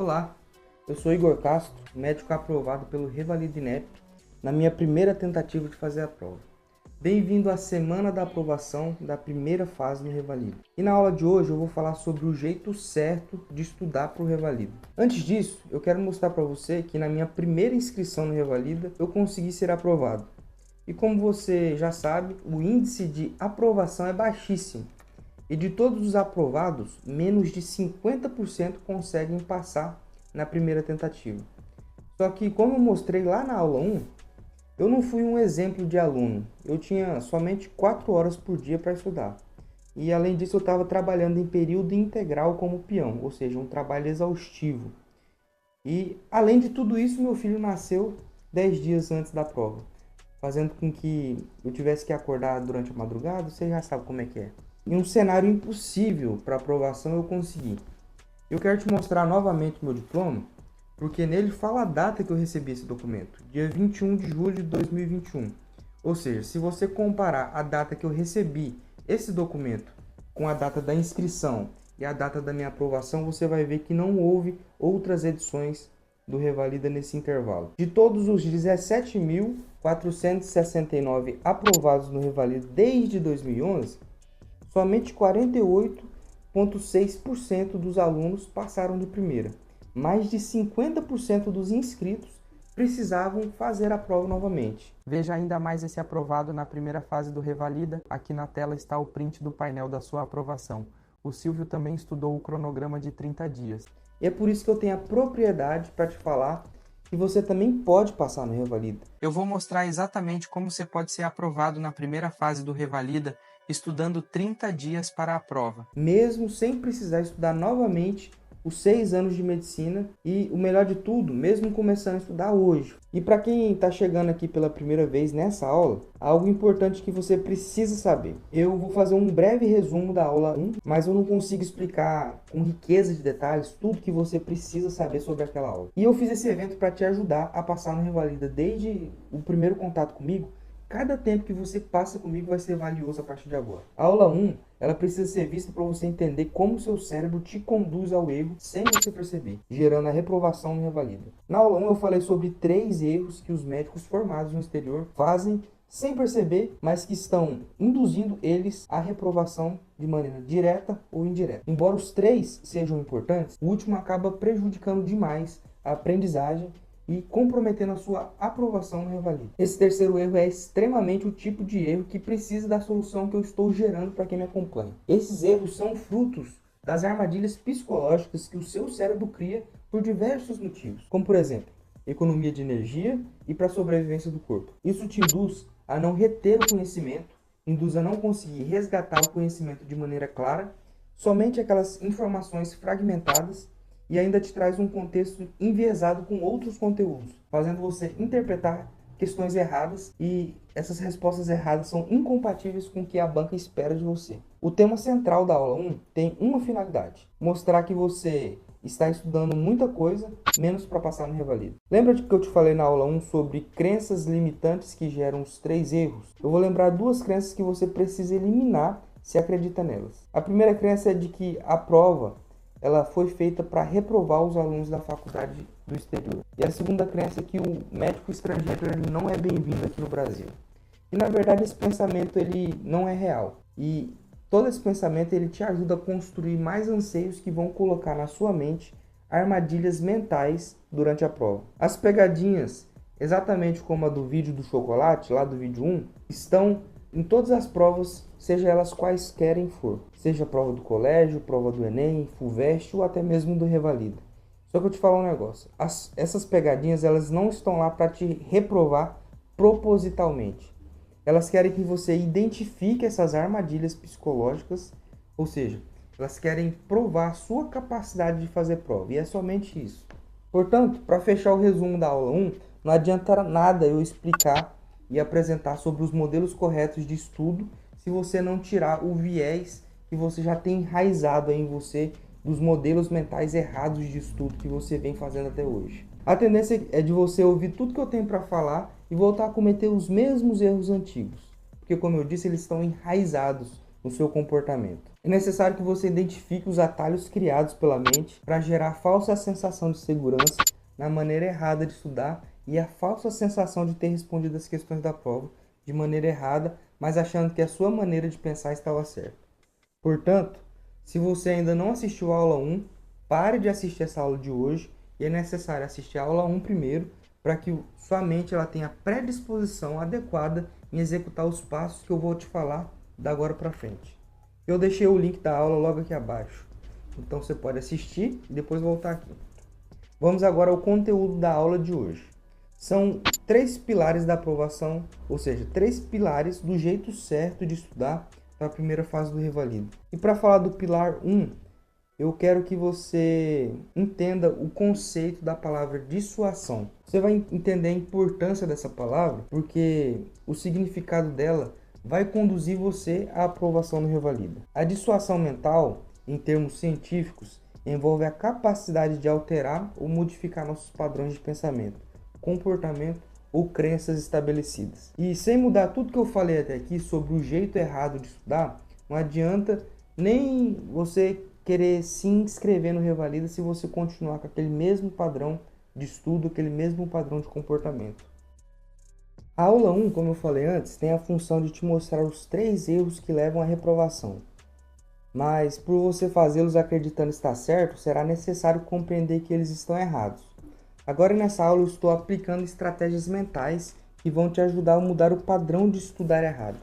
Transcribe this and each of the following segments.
Olá, eu sou Igor Castro, médico aprovado pelo Revalida INEP na minha primeira tentativa de fazer a prova. Bem-vindo à semana da aprovação da primeira fase do Revalida. E na aula de hoje eu vou falar sobre o jeito certo de estudar para o Revalida. Antes disso, eu quero mostrar para você que na minha primeira inscrição no Revalida eu consegui ser aprovado. E como você já sabe, o índice de aprovação é baixíssimo. E de todos os aprovados, menos de 50% conseguem passar na primeira tentativa. Só que, como eu mostrei lá na aula 1, eu não fui um exemplo de aluno. Eu tinha somente 4 horas por dia para estudar. E além disso, eu estava trabalhando em período integral como peão, ou seja, um trabalho exaustivo. E além de tudo isso, meu filho nasceu 10 dias antes da prova, fazendo com que eu tivesse que acordar durante a madrugada. Você já sabe como é que é. Em um cenário impossível para aprovação eu consegui. Eu quero te mostrar novamente meu diploma, porque nele fala a data que eu recebi esse documento, dia 21 de julho de 2021. Ou seja, se você comparar a data que eu recebi esse documento com a data da inscrição e a data da minha aprovação, você vai ver que não houve outras edições do Revalida nesse intervalo. De todos os 17.469 aprovados no Revalida desde 2011, somente 48,6% dos alunos passaram de primeira. Mais de 50% dos inscritos precisavam fazer a prova novamente. Veja ainda mais esse aprovado na primeira fase do Revalida. Aqui na tela está o print do painel da sua aprovação. O Silvio também estudou o cronograma de 30 dias. E é por isso que eu tenho a propriedade para te falar que você também pode passar no Revalida. Eu vou mostrar exatamente como você pode ser aprovado na primeira fase do Revalida, estudando 30 dias para a prova. Mesmo sem precisar estudar novamente os 6 anos de medicina e, o melhor de tudo, mesmo começando a estudar hoje. E para quem está chegando aqui pela primeira vez nessa aula, algo importante que você precisa saber. Eu vou fazer um breve resumo da aula 1, mas eu não consigo explicar com riqueza de detalhes tudo que você precisa saber sobre aquela aula. E eu fiz esse evento para te ajudar a passar no Revalida desde o primeiro contato comigo. Cada tempo que você passa comigo vai ser valioso a partir de agora. A aula 1, ela precisa ser vista para você entender como o seu cérebro te conduz ao erro sem você perceber, gerando a reprovação no Revalida. Na aula 1 eu falei sobre 3 erros que os médicos formados no exterior fazem sem perceber, mas que estão induzindo eles à reprovação de maneira direta ou indireta. Embora os 3 sejam importantes, o último acaba prejudicando demais a aprendizagem e comprometendo a sua aprovação no Revalida. Esse terceiro erro é extremamente o tipo de erro que precisa da solução que eu estou gerando para quem me acompanha. Esses erros são frutos das armadilhas psicológicas que o seu cérebro cria por diversos motivos, como por exemplo, economia de energia e para a sobrevivência do corpo. Isso te induz a não reter o conhecimento, induz a não conseguir resgatar o conhecimento de maneira clara, somente aquelas informações fragmentadas, e ainda te traz um contexto enviesado com outros conteúdos, fazendo você interpretar questões erradas, e essas respostas erradas são incompatíveis com o que a banca espera de você. O tema central da aula 1 tem uma finalidade: mostrar que você está estudando muita coisa, menos para passar no Revalida. Lembra que eu te falei na aula 1 sobre crenças limitantes que geram os 3 erros? Eu vou lembrar 2 crenças que você precisa eliminar se acredita nelas. A primeira crença é de que a prova ela foi feita para reprovar os alunos da faculdade do exterior. E a segunda crença é que o médico estrangeiro ele não é bem-vindo aqui no Brasil. E na verdade esse pensamento ele não é real. E todo esse pensamento ele te ajuda a construir mais anseios que vão colocar na sua mente armadilhas mentais durante a prova. As pegadinhas, exatamente como a do vídeo do chocolate, lá do vídeo 1, estão em todas as provas, seja elas quaisquer for. Seja a prova do colégio, prova do Enem, FUVEST ou até mesmo do Revalida. Só que eu te falo um negócio. Essas pegadinhas elas não estão lá para te reprovar propositalmente. Elas querem que você identifique essas armadilhas psicológicas, ou seja, elas querem provar a sua capacidade de fazer prova. E é somente isso. Portanto, para fechar o resumo da aula 1, não adianta nada eu explicar e apresentar sobre os modelos corretos de estudo se você não tirar o viés que você já tem enraizado em você dos modelos mentais errados de estudo que você vem fazendo até hoje. A tendência é de você ouvir tudo que eu tenho para falar e voltar a cometer os mesmos erros antigos, porque como eu disse, eles estão enraizados no seu comportamento. É necessário que você identifique os atalhos criados pela mente para gerar a falsa sensação de segurança na maneira errada de estudar e a falsa sensação de ter respondido as questões da prova de maneira errada, mas achando que a sua maneira de pensar estava certa. Portanto, se você ainda não assistiu a aula 1, pare de assistir essa aula de hoje e é necessário assistir a aula 1 primeiro para que sua mente ela tenha predisposição adequada em executar os passos que eu vou te falar da agora para frente. Eu deixei o link da aula logo aqui abaixo, então você pode assistir e depois voltar aqui. Vamos agora ao conteúdo da aula de hoje. São 3 pilares da aprovação, ou seja, 3 pilares do jeito certo de estudar para a primeira fase do Revalida. E para falar do pilar 1, eu quero que você entenda o conceito da palavra dissuasão. Você vai entender a importância dessa palavra, porque o significado dela vai conduzir você à aprovação no Revalida. A dissuasão mental, em termos científicos, envolve a capacidade de alterar ou modificar nossos padrões de pensamento, comportamento ou crenças estabelecidas. E sem mudar tudo que eu falei até aqui sobre o jeito errado de estudar, não adianta nem você querer se inscrever no Revalida se você continuar com aquele mesmo padrão de estudo, aquele mesmo padrão de comportamento. A aula 1, como eu falei antes, tem a função de te mostrar os 3 erros que levam à reprovação. Mas, por você fazê-los acreditando estar certo, será necessário compreender que eles estão errados. Agora, nessa aula, eu estou aplicando estratégias mentais que vão te ajudar a mudar o padrão de estudar errado.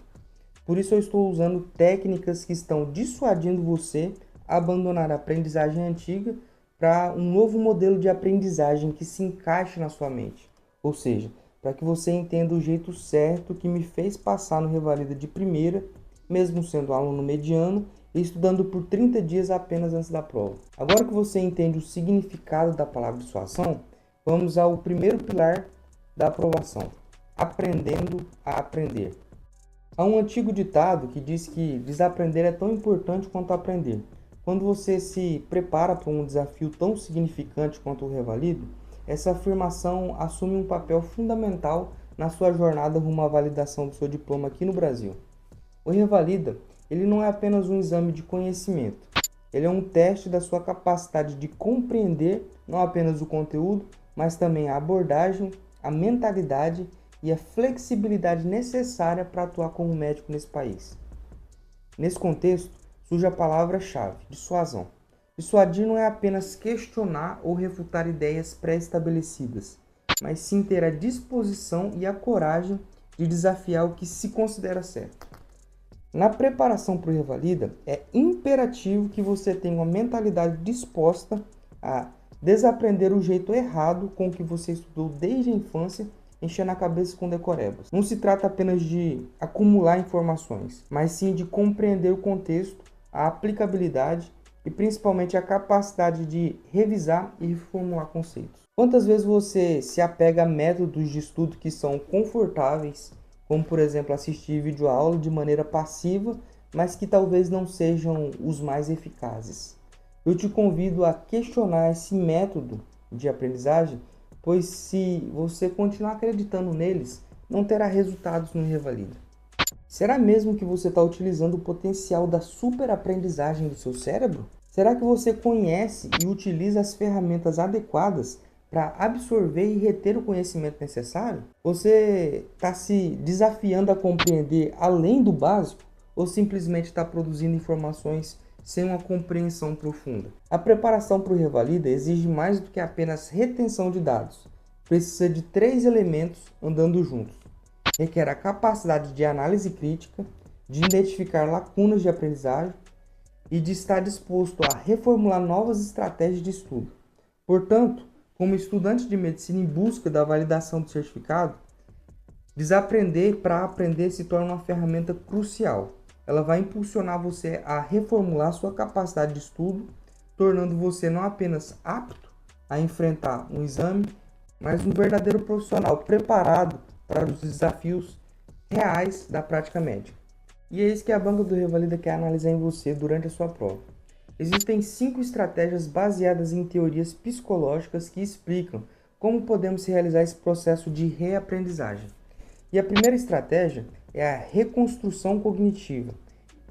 Por isso, eu estou usando técnicas que estão dissuadindo você a abandonar a aprendizagem antiga para um novo modelo de aprendizagem que se encaixe na sua mente. Ou seja, para que você entenda o jeito certo que me fez passar no Revalida de primeira, mesmo sendo aluno mediano e estudando por 30 dias apenas antes da prova. Agora que você entende o significado da palavra dissuasão, vamos ao primeiro pilar da aprovação: aprendendo a aprender. Há um antigo ditado que diz que desaprender é tão importante quanto aprender. Quando você se prepara para um desafio tão significante quanto o Revalida, essa afirmação assume um papel fundamental na sua jornada rumo à validação do seu diploma aqui no Brasil. O Revalida, ele não é apenas um exame de conhecimento, ele é um teste da sua capacidade de compreender não apenas o conteúdo, mas também a abordagem, a mentalidade e a flexibilidade necessária para atuar como médico nesse país. Nesse contexto, surge a palavra-chave, dissuasão. Dissuadir não é apenas questionar ou refutar ideias pré-estabelecidas, mas sim ter a disposição e a coragem de desafiar o que se considera certo. Na preparação para o Revalida, é imperativo que você tenha uma mentalidade disposta a desaprender o jeito errado com que você estudou desde a infância, enchendo a cabeça com decorebas. Não se trata apenas de acumular informações, mas sim de compreender o contexto, a aplicabilidade e principalmente a capacidade de revisar e reformular conceitos. Quantas vezes você se apega a métodos de estudo que são confortáveis, como por exemplo assistir videoaula de maneira passiva, mas que talvez não sejam os mais eficazes? Eu te convido a questionar esse método de aprendizagem, pois se você continuar acreditando neles, não terá resultados no Revalida. Será mesmo que você está utilizando o potencial da superaprendizagem do seu cérebro? Será que você conhece e utiliza as ferramentas adequadas para absorver e reter o conhecimento necessário? Você está se desafiando a compreender além do básico ou simplesmente está produzindo informações sem uma compreensão profunda? A preparação para o Revalida exige mais do que apenas retenção de dados. Precisa de 3 elementos andando juntos. Requer a capacidade de análise crítica, de identificar lacunas de aprendizagem e de estar disposto a reformular novas estratégias de estudo. Portanto, como estudante de medicina em busca da validação do certificado, desaprender para aprender se torna uma ferramenta crucial. Ela vai impulsionar você a reformular sua capacidade de estudo, tornando você não apenas apto a enfrentar um exame, mas um verdadeiro profissional preparado para os desafios reais da prática médica. E é isso que a banca do Revalida quer analisar em você durante a sua prova. Existem 5 estratégias baseadas em teorias psicológicas que explicam como podemos realizar esse processo de reaprendizagem. E a primeira estratégia é a reconstrução cognitiva.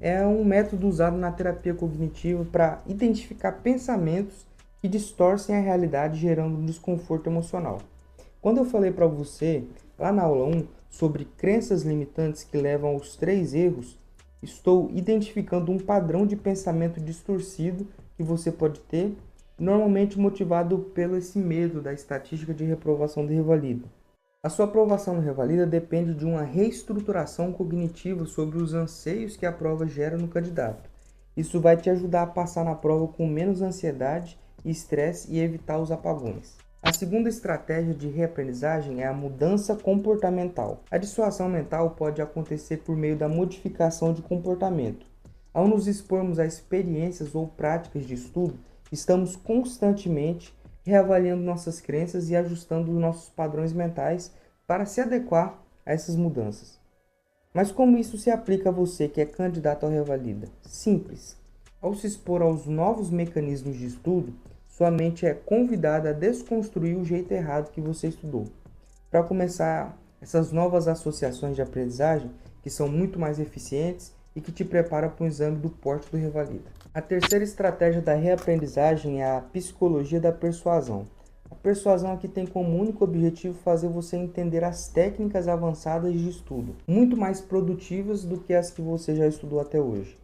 é um método usado na terapia cognitiva para identificar pensamentos que distorcem a realidade, gerando um desconforto emocional. Quando eu falei para você, lá na aula 1, sobre crenças limitantes que levam aos 3 erros, estou identificando um padrão de pensamento distorcido que você pode ter, normalmente motivado pelo esse medo da estatística de reprovação de revalida. A sua aprovação no revalida depende de uma reestruturação cognitiva sobre os anseios que a prova gera no candidato. Isso vai te ajudar a passar na prova com menos ansiedade e estresse e evitar os apagões. A segunda estratégia de reaprendizagem é a mudança comportamental. A dissuasão mental pode acontecer por meio da modificação de comportamento. Ao nos expormos a experiências ou práticas de estudo, estamos constantemente reavaliando nossas crenças e ajustando os nossos padrões mentais para se adequar a essas mudanças. Mas como isso se aplica a você que é candidato ao revalida? Simples. Ao se expor aos novos mecanismos de estudo, sua mente é convidada a desconstruir o jeito errado que você estudou. Para começar, essas novas associações de aprendizagem, que são muito mais eficientes e que te preparam para o exame do porte do revalida. A terceira estratégia da reaprendizagem é a psicologia da persuasão. A persuasão aqui tem como único objetivo fazer você entender as técnicas avançadas de estudo, muito mais produtivas do que as que você já estudou até hoje.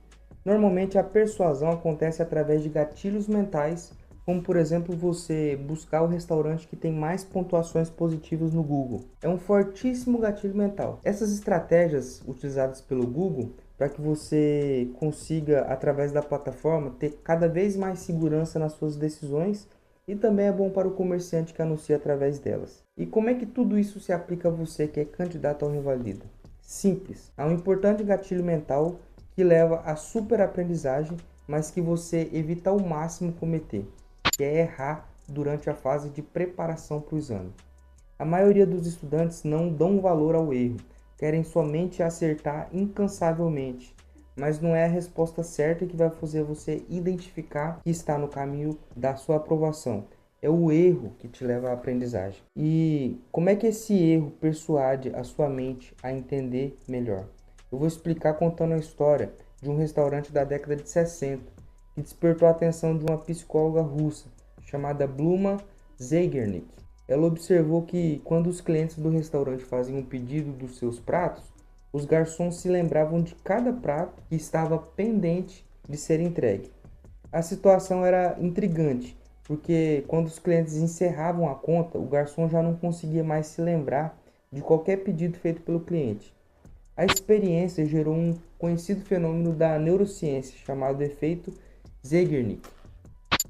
Normalmente a persuasão acontece através de gatilhos mentais, como por exemplo você buscar o restaurante que tem mais pontuações positivas no Google. É um fortíssimo gatilho mental. Essas estratégias utilizadas pelo Google para que você consiga, através da plataforma, ter cada vez mais segurança nas suas decisões e também é bom para o comerciante que anuncia através delas. E como é que tudo isso se aplica a você que é candidato ao revalida? Simples. Há um importante gatilho mental que leva à superaprendizagem, mas que você evita ao máximo cometer, que é errar durante a fase de preparação para o exame. A maioria dos estudantes não dão valor ao erro, querem somente acertar incansavelmente, mas não é a resposta certa que vai fazer você identificar que está no caminho da sua aprovação. É o erro que te leva à aprendizagem. E como é que esse erro persuade a sua mente a entender melhor? Eu vou explicar contando a história de um restaurante da década de 60 que despertou a atenção de uma psicóloga russa chamada Bluma Zeigarnik. Ela observou que quando os clientes do restaurante faziam um pedido dos seus pratos, os garçons se lembravam de cada prato que estava pendente de ser entregue. A situação era intrigante, porque quando os clientes encerravam a conta, o garçom já não conseguia mais se lembrar de qualquer pedido feito pelo cliente. A experiência gerou um conhecido fenômeno da neurociência chamado efeito Zeigarnik.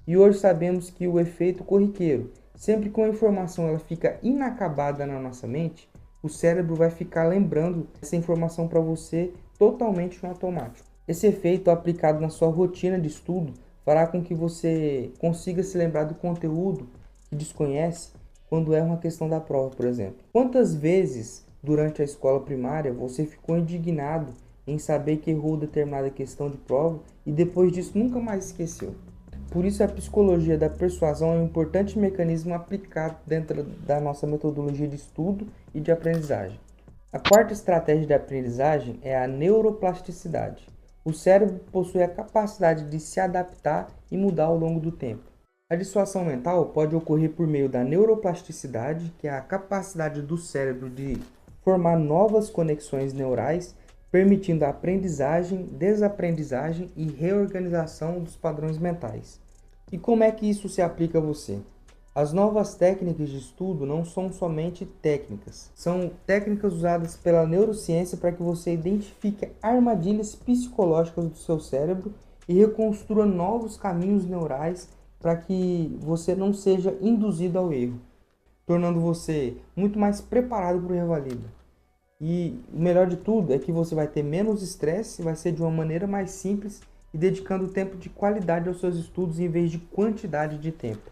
E hoje sabemos que o efeito corriqueiro, sempre que uma informação ela fica inacabada na nossa mente, o cérebro vai ficar lembrando essa informação para você totalmente no automático. Esse efeito aplicado na sua rotina de estudo fará com que você consiga se lembrar do conteúdo que desconhece quando é uma questão da prova, por exemplo. Quantas vezes durante a escola primária você ficou indignado em saber que errou determinada questão de prova e depois disso nunca mais esqueceu? Por isso, a psicologia da persuasão é um importante mecanismo aplicado dentro da nossa metodologia de estudo e de aprendizagem. A quarta estratégia de aprendizagem é a neuroplasticidade. O cérebro possui a capacidade de se adaptar e mudar ao longo do tempo. A dissuasão mental pode ocorrer por meio da neuroplasticidade, que é a capacidade do cérebro de formar novas conexões neurais, permitindo a aprendizagem, desaprendizagem e reorganização dos padrões mentais. E como é que isso se aplica a você? As novas técnicas de estudo não são somente técnicas, são técnicas usadas pela neurociência para que você identifique armadilhas psicológicas do seu cérebro e reconstrua novos caminhos neurais para que você não seja induzido ao erro, tornando você muito mais preparado para o revalida. E o melhor de tudo é que você vai ter menos estresse, vai ser de uma maneira mais simples e dedicando tempo de qualidade aos seus estudos em vez de quantidade de tempo.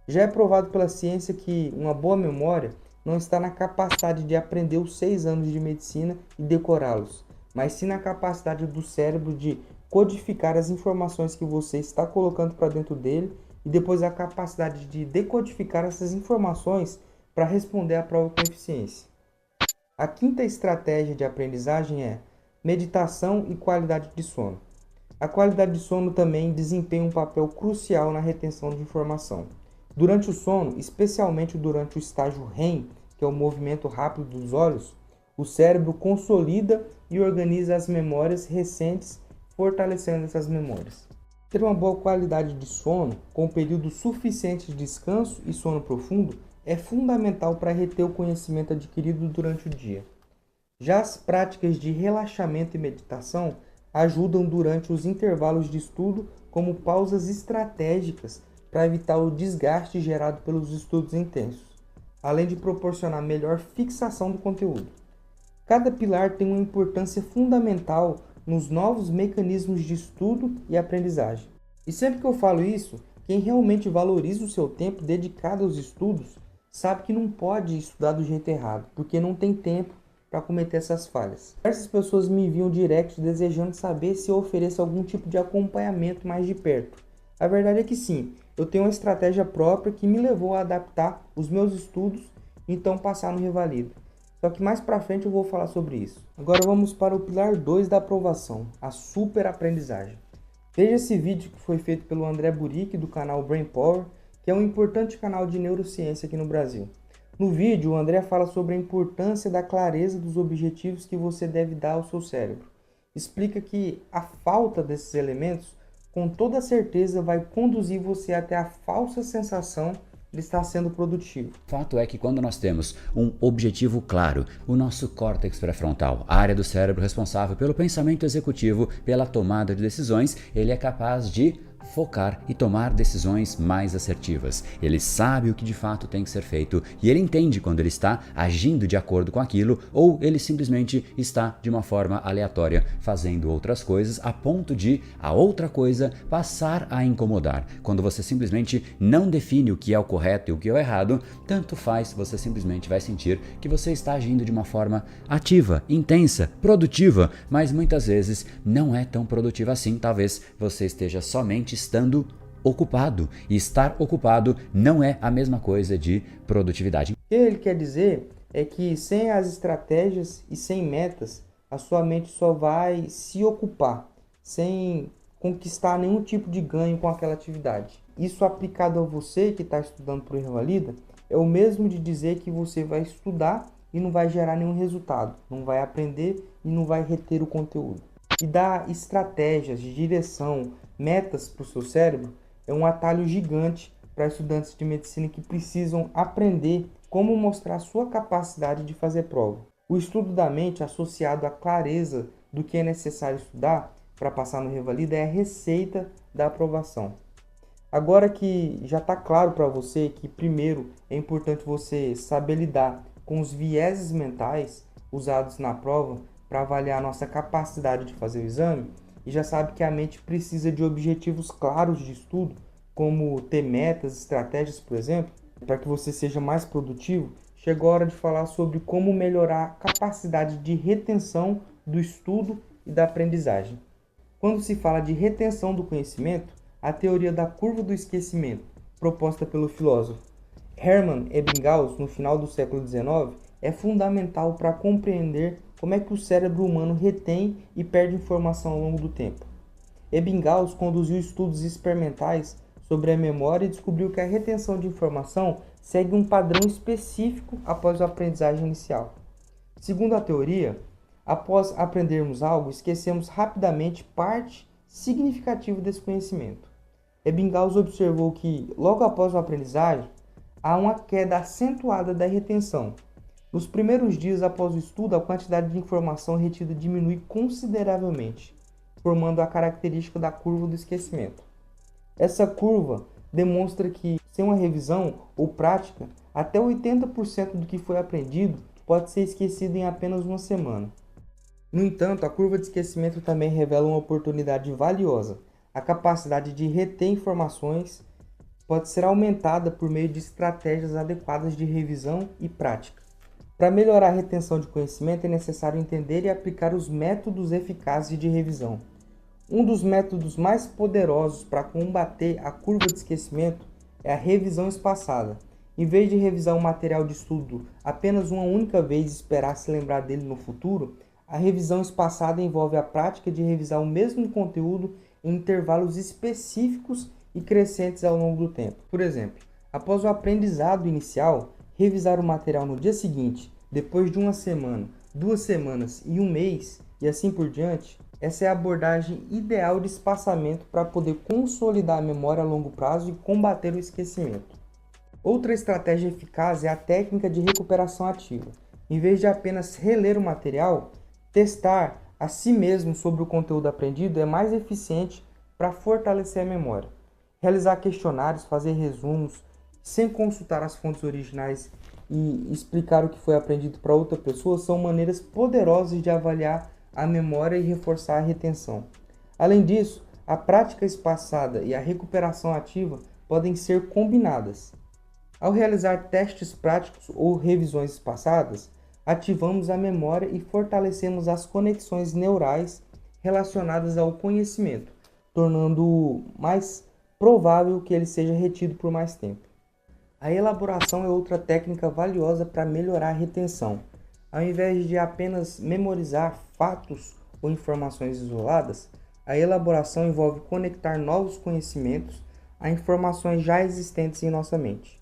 Já é provado pela ciência que uma boa memória não está na capacidade de aprender os 6 anos de medicina e decorá-los, mas sim na capacidade do cérebro de codificar as informações que você está colocando para dentro dele e depois a capacidade de decodificar essas informações para responder à prova com eficiência. A quinta estratégia de aprendizagem é meditação e qualidade de sono. A qualidade de sono também desempenha um papel crucial na retenção de informação. Durante o sono, especialmente durante o estágio REM, que é o movimento rápido dos olhos, o cérebro consolida e organiza as memórias recentes, fortalecendo essas memórias. Ter uma boa qualidade de sono, com um período suficiente de descanso e sono profundo, é fundamental para reter o conhecimento adquirido durante o dia. Já as práticas de relaxamento e meditação ajudam durante os intervalos de estudo como pausas estratégicas para evitar o desgaste gerado pelos estudos intensos, além de proporcionar melhor fixação do conteúdo. Cada pilar tem uma importância fundamental nos novos mecanismos de estudo e aprendizagem. E sempre que eu falo isso, quem realmente valoriza o seu tempo dedicado aos estudos sabe que não pode estudar do jeito errado, porque não tem tempo para cometer essas falhas. Diversas pessoas me enviam direct desejando saber se eu ofereço algum tipo de acompanhamento mais de perto. A verdade é que sim, eu tenho uma estratégia própria que me levou a adaptar os meus estudos e então passar no Revalida. Só que mais para frente eu vou falar sobre isso. Agora vamos para o pilar 2 da aprovação, a super aprendizagem. Veja esse vídeo que foi feito pelo André Burick do canal Brain Power, que é um importante canal de neurociência aqui no Brasil. No vídeo, o André fala sobre a importância da clareza dos objetivos que você deve dar ao seu cérebro. Explica que a falta desses elementos, com toda certeza, vai conduzir você até a falsa sensação de estar sendo produtivo. O fato é que quando nós temos um objetivo claro, o nosso córtex pré-frontal, a área do cérebro responsável pelo pensamento executivo, pela tomada de decisões, ele é capaz de focar e tomar decisões mais assertivas. Ele sabe o que de fato tem que ser feito e ele entende quando ele está agindo de acordo com aquilo ou ele simplesmente está de uma forma aleatória fazendo outras coisas a ponto de a outra coisa passar a incomodar. Quando você simplesmente não define o que é o correto e o que é o errado, tanto faz, você simplesmente vai sentir que você está agindo de uma forma ativa, intensa, produtiva, mas muitas vezes não é tão produtiva assim. Talvez você esteja somente estando ocupado, e estar ocupado não é a mesma coisa de produtividade. O que ele quer dizer é que sem as estratégias e sem metas, a sua mente só vai se ocupar, sem conquistar nenhum tipo de ganho com aquela atividade. Isso aplicado a você que está estudando para o Revalida é o mesmo de dizer que você vai estudar e não vai gerar nenhum resultado, não vai aprender e não vai reter o conteúdo. E dar estratégias de direção, metas para o seu cérebro é um atalho gigante para estudantes de medicina que precisam aprender como mostrar sua capacidade de fazer prova. O estudo da mente associado à clareza do que é necessário estudar para passar no Revalida é a receita da aprovação. Agora que já está claro para você que primeiro é importante você saber lidar com os vieses mentais usados na prova para avaliar a nossa capacidade de fazer o exame, e já sabe que a mente precisa de objetivos claros de estudo, como ter metas, estratégias, por exemplo, para que você seja mais produtivo, chegou a hora de falar sobre como melhorar a capacidade de retenção do estudo e da aprendizagem. Quando se fala de retenção do conhecimento, a teoria da curva do esquecimento, proposta pelo filósofo Hermann Ebbinghaus no final do século XIX, é fundamental para compreender como é que o cérebro humano retém e perde informação ao longo do tempo. Ebbinghaus conduziu estudos experimentais sobre a memória e descobriu que a retenção de informação segue um padrão específico após a aprendizagem inicial. Segundo a teoria, após aprendermos algo, esquecemos rapidamente parte significativa desse conhecimento. Ebbinghaus observou que, logo após a aprendizagem, há uma queda acentuada da retenção. Nos primeiros dias após o estudo, a quantidade de informação retida diminui consideravelmente, formando a característica da curva do esquecimento. Essa curva demonstra que, sem uma revisão ou prática, até 80% do que foi aprendido pode ser esquecido em apenas uma semana. No entanto, a curva de esquecimento também revela uma oportunidade valiosa. A capacidade de reter informações pode ser aumentada por meio de estratégias adequadas de revisão e prática. Para melhorar a retenção de conhecimento, é necessário entender e aplicar os métodos eficazes de revisão. Um dos métodos mais poderosos para combater a curva de esquecimento é a revisão espaçada. Em vez de revisar um material de estudo apenas uma única vez e esperar se lembrar dele no futuro, A revisão espaçada envolve a prática de revisar o mesmo conteúdo em intervalos específicos e crescentes ao longo do tempo. Por exemplo, após o aprendizado inicial, revisar o material no dia seguinte, depois de uma semana, 2 semanas e 1 mês, e assim por diante, essa é a abordagem ideal de espaçamento para poder consolidar a memória a longo prazo e combater o esquecimento. Outra estratégia eficaz é a técnica de recuperação ativa. Em vez de apenas reler o material, testar a si mesmo sobre o conteúdo aprendido é mais eficiente para fortalecer a memória. Realizar questionários, fazer resumos, sem consultar as fontes originais e explicar o que foi aprendido para outra pessoa são maneiras poderosas de avaliar a memória e reforçar a retenção. Além disso, a prática espaçada e a recuperação ativa podem ser combinadas. Ao realizar testes práticos ou revisões espaçadas, ativamos a memória e fortalecemos as conexões neurais relacionadas ao conhecimento, tornando mais provável que ele seja retido por mais tempo. A elaboração é outra técnica valiosa para melhorar a retenção. Ao invés de apenas memorizar fatos ou informações isoladas, a elaboração envolve conectar novos conhecimentos a informações já existentes em nossa mente.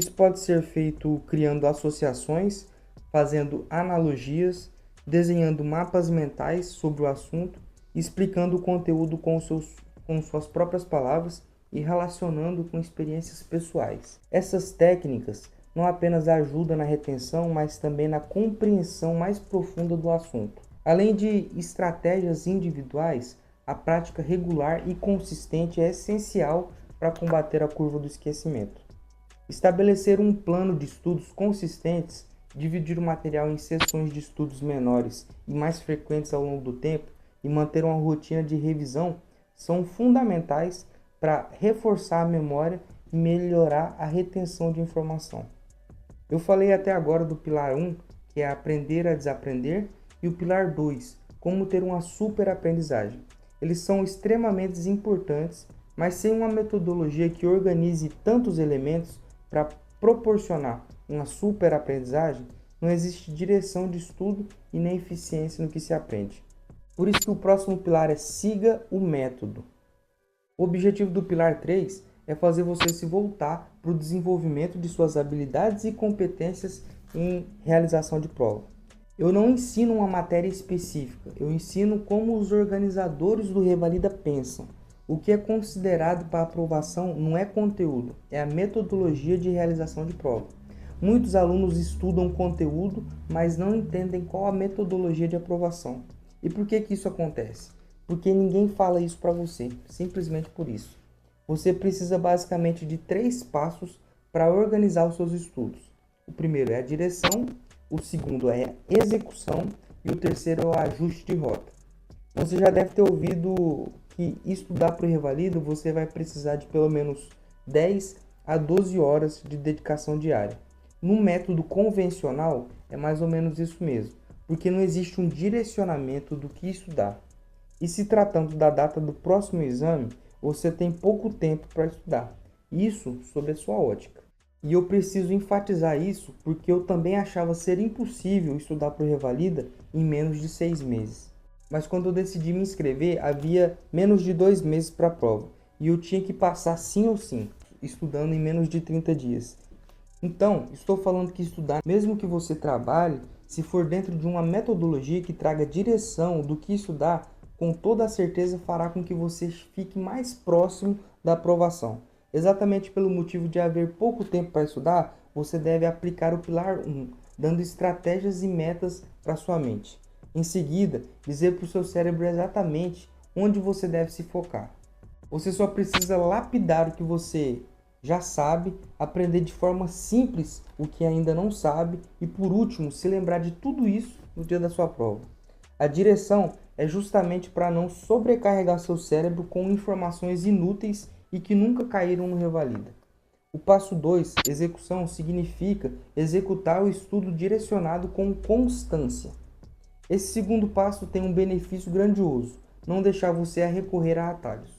Isso pode ser feito criando associações, fazendo analogias, desenhando mapas mentais sobre o assunto, explicando o conteúdo com suas próprias palavras e relacionando com experiências pessoais. Essas técnicas não apenas ajudam na retenção, mas também na compreensão mais profunda do assunto. Além de estratégias individuais, a prática regular e consistente é essencial para combater a curva do esquecimento. Estabelecer um plano de estudos consistentes, dividir o material em sessões de estudos menores e mais frequentes ao longo do tempo e manter uma rotina de revisão são fundamentais para reforçar a memória e melhorar a retenção de informação. Eu falei até agora do pilar 1, que é aprender a desaprender, e o pilar 2, como ter uma super aprendizagem. Eles são extremamente importantes, mas sem uma metodologia que organize tantos elementos para proporcionar uma super aprendizagem, não existe direção de estudo e nem eficiência no que se aprende. Por isso que o próximo pilar é siga o método. O objetivo do pilar 3 é fazer você se voltar para o desenvolvimento de suas habilidades e competências em realização de prova. Eu não ensino uma matéria específica, eu ensino como os organizadores do Revalida pensam. O que é considerado para aprovação não é conteúdo, é a metodologia de realização de prova. Muitos alunos estudam conteúdo, mas não entendem qual a metodologia de aprovação. E por que isso acontece? Porque ninguém fala isso para você, simplesmente por isso. Você precisa basicamente de 3 passos para organizar os seus estudos. O primeiro é a direção, o segundo é a execução e o terceiro é o ajuste de rota. Você já deve ter ouvido que estudar para o Revalida você vai precisar de pelo menos 10 a 12 horas de dedicação diária. No método convencional é mais ou menos isso mesmo, porque não existe um direcionamento do que estudar. E se tratando da data do próximo exame, você tem pouco tempo para estudar. Isso sob a sua ótica. E eu preciso enfatizar isso porque eu também achava ser impossível estudar para o Revalida em menos de 6 meses. Mas quando eu decidi me inscrever, havia menos de 2 meses para a prova. E eu tinha que passar sim ou sim, estudando em menos de 30 dias. Então, estou falando que estudar, mesmo que você trabalhe, se for dentro de uma metodologia que traga direção do que estudar, com toda a certeza fará com que você fique mais próximo da aprovação. Exatamente pelo motivo de haver pouco tempo para estudar, você deve aplicar o pilar 1, dando estratégias e metas para sua mente. Em seguida, dizer para o seu cérebro exatamente onde você deve se focar. Você só precisa lapidar o que você já sabe, aprender de forma simples o que ainda não sabe e, por último, se lembrar de tudo isso no dia da sua prova. A direção é justamente para não sobrecarregar seu cérebro com informações inúteis e que nunca caíram no Revalida. O passo 2, execução, significa executar o estudo direcionado com constância. Esse segundo passo tem um benefício grandioso, não deixar você a recorrer a atalhos.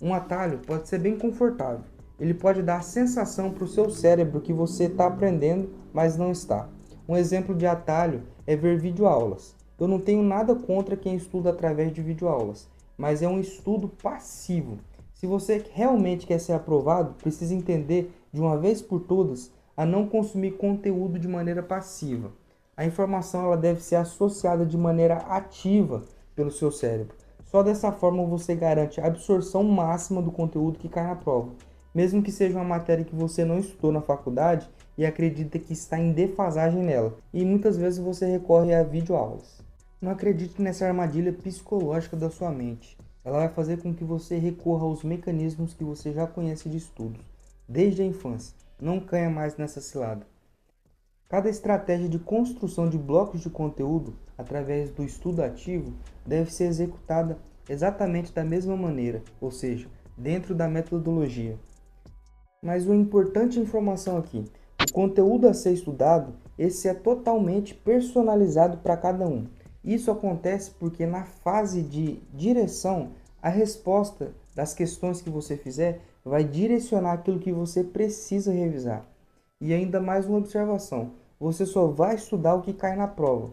Um atalho pode ser bem confortável, ele pode dar a sensação para o seu cérebro que você está aprendendo, mas não está. Um exemplo de atalho é ver videoaulas. Eu não tenho nada contra quem estuda através de videoaulas, mas é um estudo passivo. Se você realmente quer ser aprovado, precisa entender de uma vez por todas a não consumir conteúdo de maneira passiva. A informação ela deve ser associada de maneira ativa pelo seu cérebro. Só dessa forma você garante a absorção máxima do conteúdo que cai na prova, mesmo que seja uma matéria que você não estudou na faculdade e acredita que está em defasagem nela, e muitas vezes você recorre a videoaulas. Não acredite nessa armadilha psicológica da sua mente. Ela vai fazer com que você recorra aos mecanismos que você já conhece de estudos, desde a infância. Não caia mais nessa cilada. Cada estratégia de construção de blocos de conteúdo através do estudo ativo deve ser executada exatamente da mesma maneira, ou seja, dentro da metodologia. Mas uma importante informação aqui, o conteúdo a ser estudado, esse é totalmente personalizado para cada um. Isso acontece porque na fase de direção, a resposta das questões que você fizer vai direcionar aquilo que você precisa revisar. E ainda mais uma observação, você só vai estudar o que cai na prova.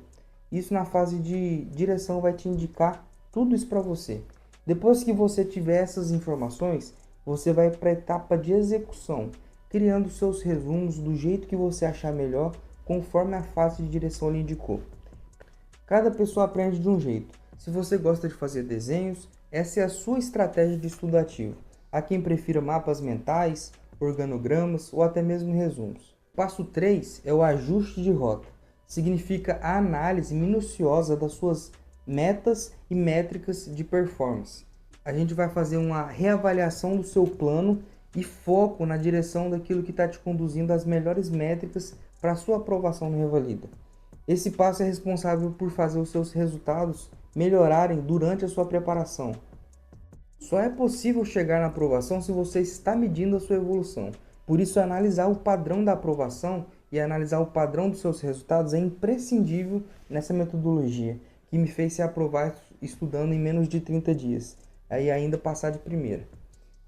Isso na fase de direção vai te indicar tudo isso para você. Depois que você tiver essas informações, você vai para a etapa de execução, criando seus resumos do jeito que você achar melhor, conforme a fase de direção lhe indicou. Cada pessoa aprende de um jeito. Se você gosta de fazer desenhos, essa é a sua estratégia de estudo ativo. Há quem prefira mapas mentais, organogramas ou até mesmo resumos. Passo 3 é o ajuste de rota. Significa a análise minuciosa das suas metas e métricas de performance. A gente vai fazer uma reavaliação do seu plano e foco na direção daquilo que está te conduzindo às melhores métricas para a sua aprovação no Revalida. Esse passo é responsável por fazer os seus resultados melhorarem durante a sua preparação. Só é possível chegar na aprovação se você está medindo a sua evolução. Por isso, analisar o padrão da aprovação e analisar o padrão dos seus resultados é imprescindível nessa metodologia, que me fez ser aprovado estudando em menos de 30 dias, aí ainda passar de primeira.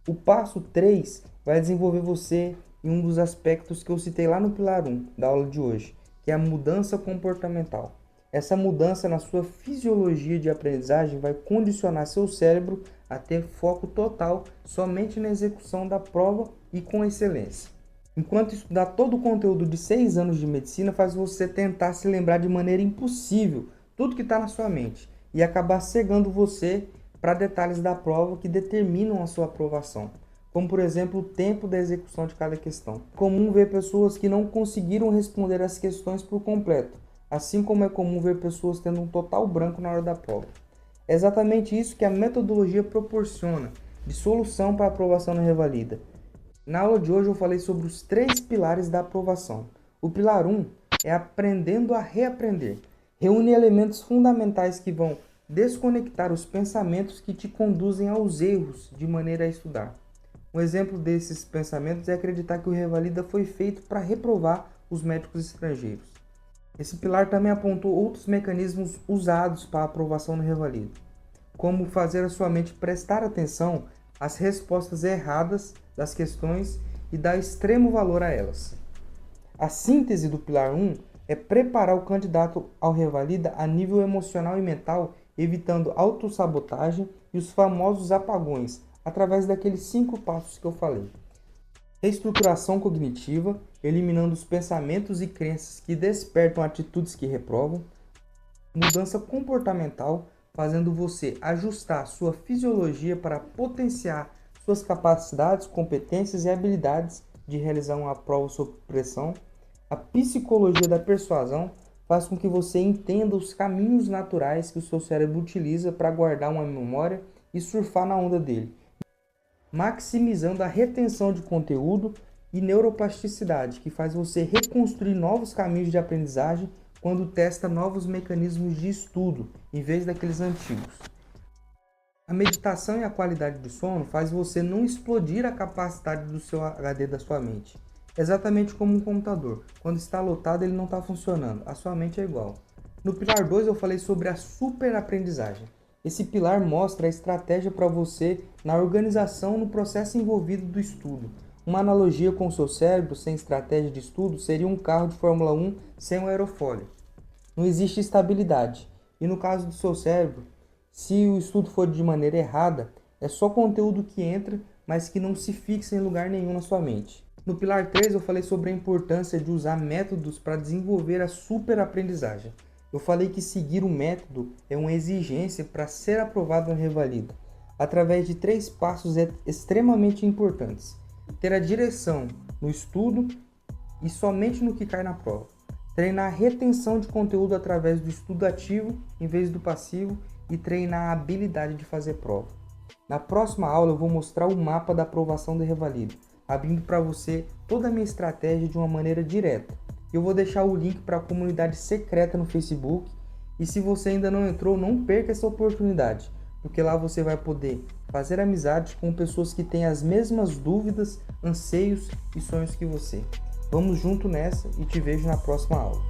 O passo 3 vai desenvolver você em um dos aspectos que eu citei lá no pilar 1 da aula de hoje, que é a mudança comportamental. Essa mudança na sua fisiologia de aprendizagem vai condicionar seu cérebro a ter foco total somente na execução da prova e com excelência. Enquanto estudar todo o conteúdo de 6 anos de medicina faz você tentar se lembrar de maneira impossível tudo que está na sua mente e acabar cegando você para detalhes da prova que determinam a sua aprovação, como por exemplo o tempo da execução de cada questão. É comum ver pessoas que não conseguiram responder as questões por completo, assim como é comum ver pessoas tendo um total branco na hora da prova. É exatamente isso que a metodologia proporciona de solução para a aprovação na Revalida. Na aula de hoje eu falei sobre os 3 pilares da aprovação. O pilar 1 é aprendendo a reaprender. Reúne elementos fundamentais que vão desconectar os pensamentos que te conduzem aos erros de maneira a estudar. Um exemplo desses pensamentos é acreditar que o Revalida foi feito para reprovar os médicos estrangeiros. Esse pilar também apontou outros mecanismos usados para a aprovação no Revalida, como fazer a sua mente prestar atenção às respostas erradas das questões e dar extremo valor a elas. A síntese do pilar 1 é preparar o candidato ao Revalida a nível emocional e mental, evitando autossabotagem e os famosos apagões, através daqueles 5 passos que eu falei. Reestruturação cognitiva, eliminando os pensamentos e crenças que despertam atitudes que reprovam. Mudança comportamental, fazendo você ajustar sua fisiologia para potenciar suas capacidades, competências e habilidades de realizar uma prova sob pressão. A psicologia da persuasão faz com que você entenda os caminhos naturais que o seu cérebro utiliza para guardar uma memória e surfar na onda dele, maximizando a retenção de conteúdo e neuroplasticidade, que faz você reconstruir novos caminhos de aprendizagem quando testa novos mecanismos de estudo, em vez daqueles antigos. A meditação e a qualidade do sono faz você não explodir a capacidade do seu HD da sua mente. Exatamente como um computador. Quando está lotado, ele não está funcionando. A sua mente é igual. No pilar 2, eu falei sobre a superaprendizagem. Esse pilar mostra a estratégia para você na organização no processo envolvido do estudo. Uma analogia com o seu cérebro sem estratégia de estudo seria um carro de Fórmula 1 sem um aerofólio. Não existe estabilidade. E no caso do seu cérebro, se o estudo for de maneira errada, é só conteúdo que entra, mas que não se fixa em lugar nenhum na sua mente. No pilar 3 eu falei sobre a importância de usar métodos para desenvolver a superaprendizagem. Eu falei que seguir o método é uma exigência para ser aprovado na revalida, através de 3 passos extremamente importantes. Ter a direção no estudo e somente no que cai na prova. Treinar a retenção de conteúdo através do estudo ativo em vez do passivo e treinar a habilidade de fazer prova. Na próxima aula eu vou mostrar o mapa da aprovação da revalida, abrindo para você toda a minha estratégia de uma maneira direta. Eu vou deixar o link para a comunidade secreta no Facebook e se você ainda não entrou, não perca essa oportunidade, porque lá você vai poder fazer amizades com pessoas que têm as mesmas dúvidas, anseios e sonhos que você. Vamos junto nessa e te vejo na próxima aula.